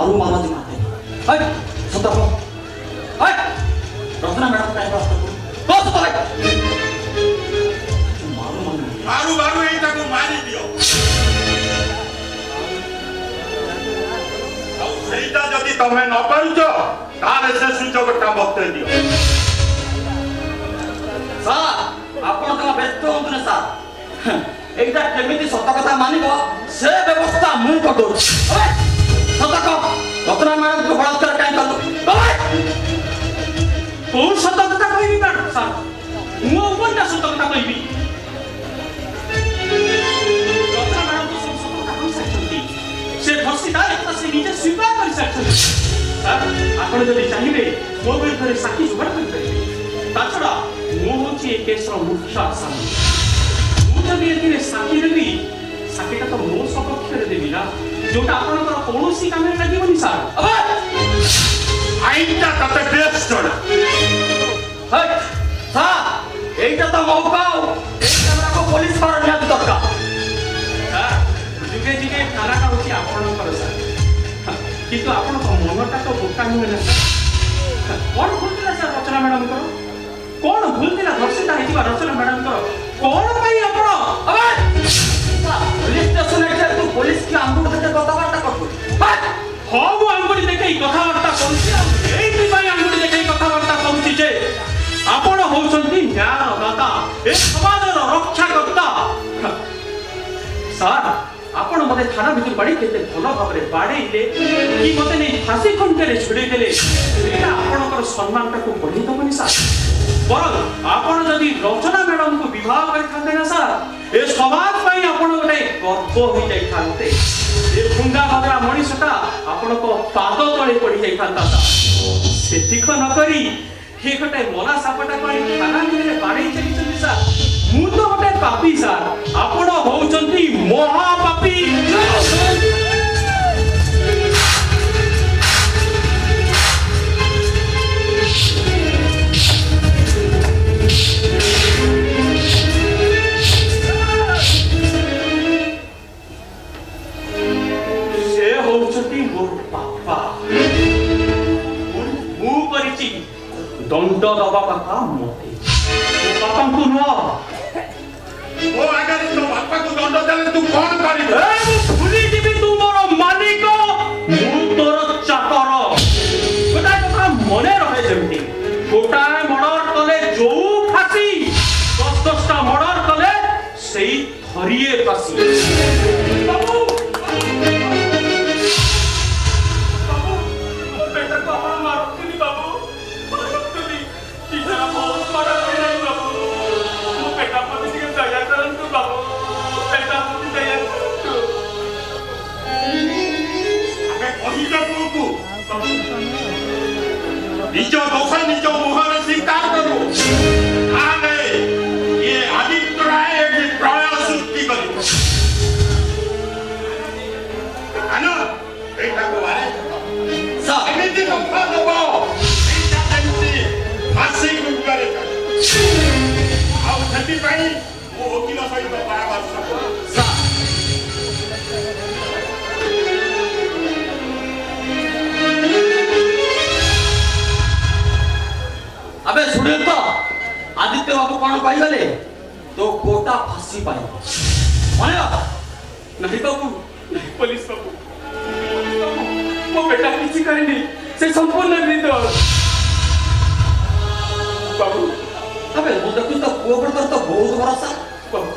मारू मारू मारते हट सतर्क हट रचना मैडम टाइम पास कर बस तो हट मारू मारू मारू एटा को मारी दियो ଆଉ ସେଇଟା ଯଦି ତମେ ନ ପାରୁଛ ତାହେଲେ ସେ ସୁଯୋଗଟା ମୋତେ ଦିଅ ସାର୍ ଆପଣ ତାଙ୍କ ବ୍ୟସ୍ତ ହୁଅନ୍ତୁନି ସାର୍ এইটা কেমিতি সত্য কথা মানিব সে ব্যবস্থা মু করদৌছি সত কহ রত্না ম্যাডামকে বলাৎকার কাই কলু কোন সত্য কথা কইবি ম্যাডাম স্যার মু কোনটা সত্য কথা কইবি রত্না ম্যাডাম তো সব সত্য কথা কই সাইছন্তি সে ধর্ষিতা এটা সে নিজে স্বীকার করে সাইছন্তি স্যার আপনি যদি চাইবে মো বিরুদ্ধে সাক্ষী জোগাড় করতে পারবে তাছাড়া মু হচ্ছে এই কেসর মুখ্য আসামি যদি এদিনে সাক্ষী দেবি সাক্ষীটা তো ମୋ ସପକ୍ଷରେ ଦେବି ନା ଯୋଉଟା ଆପଣଙ୍କର କୌଣସି କାମରେ ଲାଗିବନି ସାର୍ ଆଇନଟା ତତେ ବେଶ ଜଣା ହଟ୍ ସାର୍ এইটা তো মৌকা এই ক্যামেরাକୁ পুলিশ পাওয়ার নিହାତି ଦରକାର ସାର୍ ଯୁଗେ ଯୁଗେ ଥାନାଟା ହେଉଛି ଆପଣଙ୍କର ସାର୍ କିନ୍ତୁ ଆପଣଙ୍କ ମନଟା ତ ବୋକା ନୁହେଁ ନା ସାର୍ କ'ଣ ଭୁଲ ଥିଲା ସାର୍ ରଚନା ମ୍ୟାଡ଼ାମଙ୍କର କ'ଣ ଭୁଲ ଥିଲା ଧର୍ଷିତା ହେଇଥିବା ରଚନା ମ୍ୟାଡ଼ାମଙ୍କର କ'ଣ ପାଇଁ ଆପଣ পুলিশ স্টেশনে এসে তুই পুলিশ কি আঙ্গুল থেকে কথাবার্তা করবি ହଁ ମୁଁ ଆଙ୍ଗୁଠି ଦେଖେଇ କଥାବାର୍ତ୍ତା କରୁଛି ଆଉ ଏଇଥିପାଇଁ ଆଙ୍ଗୁଠି ଦେଖେଇ କଥାବାର୍ତ୍ତା କରୁଛି ଯେ ଆପଣ ହଉଛନ୍ତି ନ୍ୟାୟର ଦାତା ଏ ସମାଜର ରକ୍ଷାକର୍ତ୍ତା ସାର୍ ଆପଣ ମୋତେ ଥାନା ଭିତରୁ ବାଡ଼ି କେତେ ଭଲ ଭାବରେ ବାଡ଼େଇଲେ କି ମୋତେ ନେଇ ଫାଶୀ ଖୁଣ୍ଟରେ ଛିଡ଼େଇ ଦେଲେ ସେଇଟା ଆପଣଙ୍କର ସମ୍ମାନଟାକୁ ବଢ଼େଇ ଦେବନି ସାର୍ ବରଂ ଆପଣ ଯଦି ରଚନା ମ୍ୟାଡ଼ାମକୁ ବିବାହ କରିଥାନ୍ତେ ନା ସାର୍ ଏ ସମାଜ ପାଇଁ ଆପଣ ଗୋଟେ ଗର୍ବ ହୋଇଯାଇଥାନ୍ତେ ଏ ଭୁଙ୍ଗା ଭଗା ମଣିଷଟା ଆପଣଙ୍କ ପାଦ ତଳେ ପଡ଼ି ଯାଇଥାନ୍ତା ସାର୍ ସେତିକ ନ କରି ଏ ଗୋଟେ ମଲା ସାପଟାକୁ ଆଣି ଥାନା ଭିତରେ ବାଡ଼େଇ ଚାଲିଛନ୍ତି ସାର୍ ମୁଁ ତ ଗୋଟେ ପାପୀ ସାର୍ ଆପଣ ହଉଛନ୍ତି ମହାପାପୀ दंड दबा कथा मते बापा को न ओ अगर तो बापा को दंड देले तू कोन करिबे ए भूली दिबी तू मोर मालिक मु तोर चाकर गोटा कथा मने रहे जेमती गोटा मर्डर कले जो फांसी 10-10टा मर्डर कले सेई धरिए फांसी बाबू बेटा को हम मारतुनी बाबू निज दोष निज मुहर स्वीकार करू आने ये आदित्य राय एक प्रलय सृष्टि करू आनो बेटा को आरे ସାର୍ एमिति रखा दबो बेटा जेंति फांसी गुगरे आउ सेति पई ओ वकील सहित परामर्श करू ସାର୍ अबे सुने तो आदित्य बाबू कौन पाई गले तो कोटा फांसी पाई माने नहीं बाबू पुलिस बाबू मो बेटा किसी करेनी से संपूर्ण निर्दोष बाबू अबे वो देखु तो पुओ पर तो बहुत भरोसा बाबू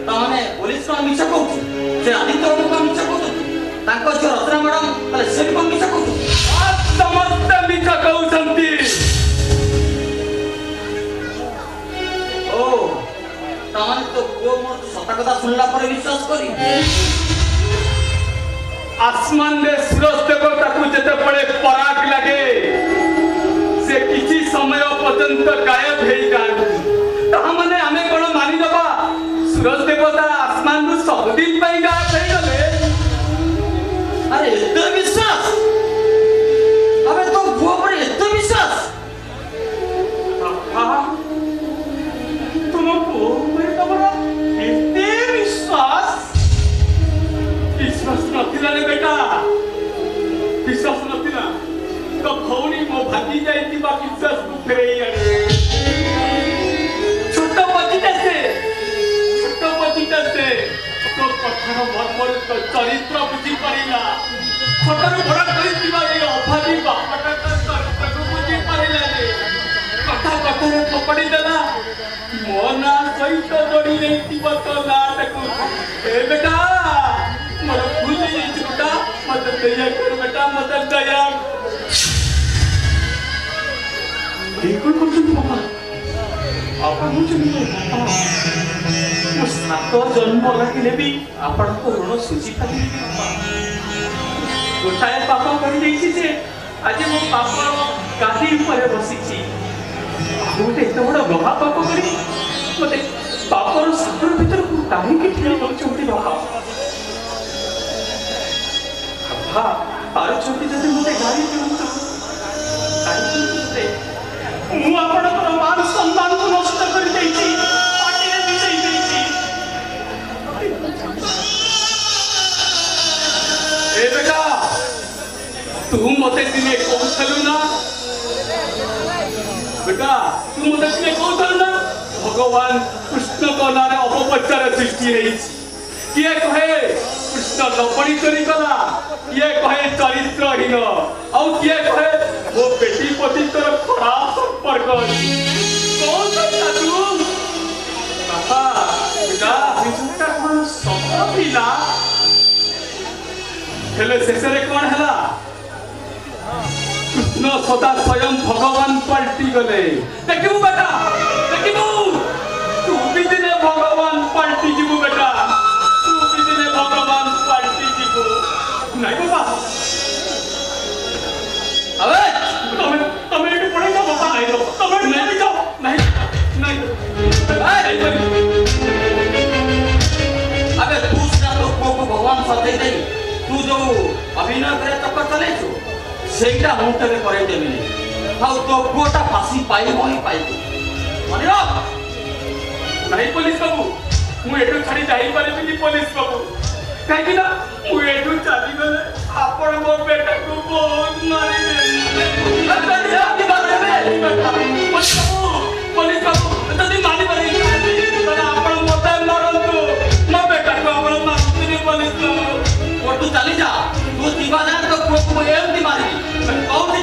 ताने पुलिस को मिछा कहू से आदित्य बाबू को मिछा कहू ताको जो रत्ना मैडम तले से को मिछा कहू समस्त मिछा कहउछंती ओ ताने तो पुओ मोर सता कथा सुनला पर विश्वास करी आसमान रे सूरज देवता को जते पड़े पराग लगे से किछि समय पर्यंत गायब हे जान ता माने हमें कोन मानि दबा सूरज देवता आसमान रु सब दिन पई गायब हे गले अरे इतना विश्वास अबे तो पुओ पर इतना विश्वास हां तुम को पर तमरा एते विश्वास ଭଉଣୀ ମୋ ଭାଙ୍ଗି ଯାଇଥିବା ବିଶ୍ୱାସକୁ ଫେରେଇ ଆଣେ। ଛୋଟ ପତିଟା ସେ ତୋ କଥାର ମର୍ମରୁ ତୋ ଚରିତ୍ର ବୁଝିପାରିଲା। ଛୋଟରୁ ବଡ଼ କରିଥିବା ଏ ଅଭାବୀ ବାପଟା ତୋ ଚରିତ୍ରକୁ ବୁଝିପାରିଲାନି। କଥାରେ ଫୋପାଡ଼ି ଦେଲା ମୋ ନାଁ ସହିତ ଯୋଡ଼ି ନେଇଥିବ ତୋ ନାଁଟାକୁ। ଏ ବେଟା ମୋର ଭୁଲ ହେଇଯାଇଛି ବେଟା, ମତେ ଦୟା କର ବେଟା, ମତେ ଦୟା। କଣ କରୁଛନ୍ତି ବାପା? ଆପଣ ହଉଛନ୍ତି ମୋ 7 ଜନ୍ମ ଲାଗିଲେ ବି ଆପଣଙ୍କ ଋଣ ସୁଝି ପାରିବି ବାପା। ଗୋଟାଏ ପାପ କରିଦେଇଛି ଯେ ଆଜି ମୋ ପାପର ଗାଦି ଉପରେ ବସିଛି। ଆଉ ଗୋଟେ ଏତେ ବଡ଼ ମହାପାପ କରି ମତେ ପାପର ସାଗର ଭିତରକୁ କାହିଁକି ଠେଲି ଦେଉଛନ୍ତି ବାପା? ବାପା ପାରୁଛନ୍ତି ଯଦି ମତେ ଗାଳି ଦିଅନ୍ତୁ। ମୁଁ ଆପଣଙ୍କର ମାନ ସମ୍ମାନକୁ ନଷ୍ଟ କରିଦେଇଛି, ପାଟିରେ ମିଶେଇ ଦେଇଛି। ଏ ବେଟା ତୁ ମତେ ଦିନେ କହୁଥିଲୁ ନା ଭଗବାନ କୃଷ୍ଣଙ୍କ ନାଁରେ ଅପପ୍ରଚାର ସୃଷ୍ଟି ହେଇଛି। କିଏ କହେ କୃଷ୍ଣ ଲବଣୀ ଚୋରି କଲା, କିଏ କହେ ଚରିତ୍ରହୀନ, ଆଉ କିଏ କହେ ମୋ ବେଟି ପତିଙ୍କର ଖରାପ ସମ୍ପର୍କ ଅଛି। ବାପା ବିଜୁଟା କଣ ସତ ଥିଲା? ହେଲେ ଶେଷରେ କଣ ହେଲା? କୃଷ୍ଣ ସଦା ସ୍ୱୟଂ ଭଗବାନ ପାଲଟି ଗଲେ। ଦେଖିବୁ ବେଟା, ଦେଖିବୁ ତୁ ବି ଦିନେ ଭଗବାନ ପାଲଟି ଯିବୁ ବେଟା, ତୁ ବି ଦିନେ ଭଗବାନ ପାଲଟି ଯିବୁ। ନାଇଁ ବାପା ତମେ ଏଠି ପଳେଇ ଯାଅ ବାପା। ନାଇଁ ତମେ ଏଠି ପଳେଇ ଯାଅ। ନାଇଁ अबे तू सिना तो पुओ को भगवान सतेई देई तू जो अभिनय करे तक चलेछु सेटा हूं तबे करे देबिनी। हाउ तो पुओटा फांसी पाइबो ही पाइबो। माने रो नहीं पुलिस बाबू, मु एठू छाड़ी जाई पारिबिनी पुलिस बाबू। काहे ना मु एठू चली गले आपण मो बेटा को बहुत मारिबे। पुलिस बाबू जदी मारी पारे तने आपण मते मरंतु मो बेटा को आपण मारतिनी पुलिस बाबू। और तू चली जा, तू दीवाना तो पुओ को एमती मारी कौन से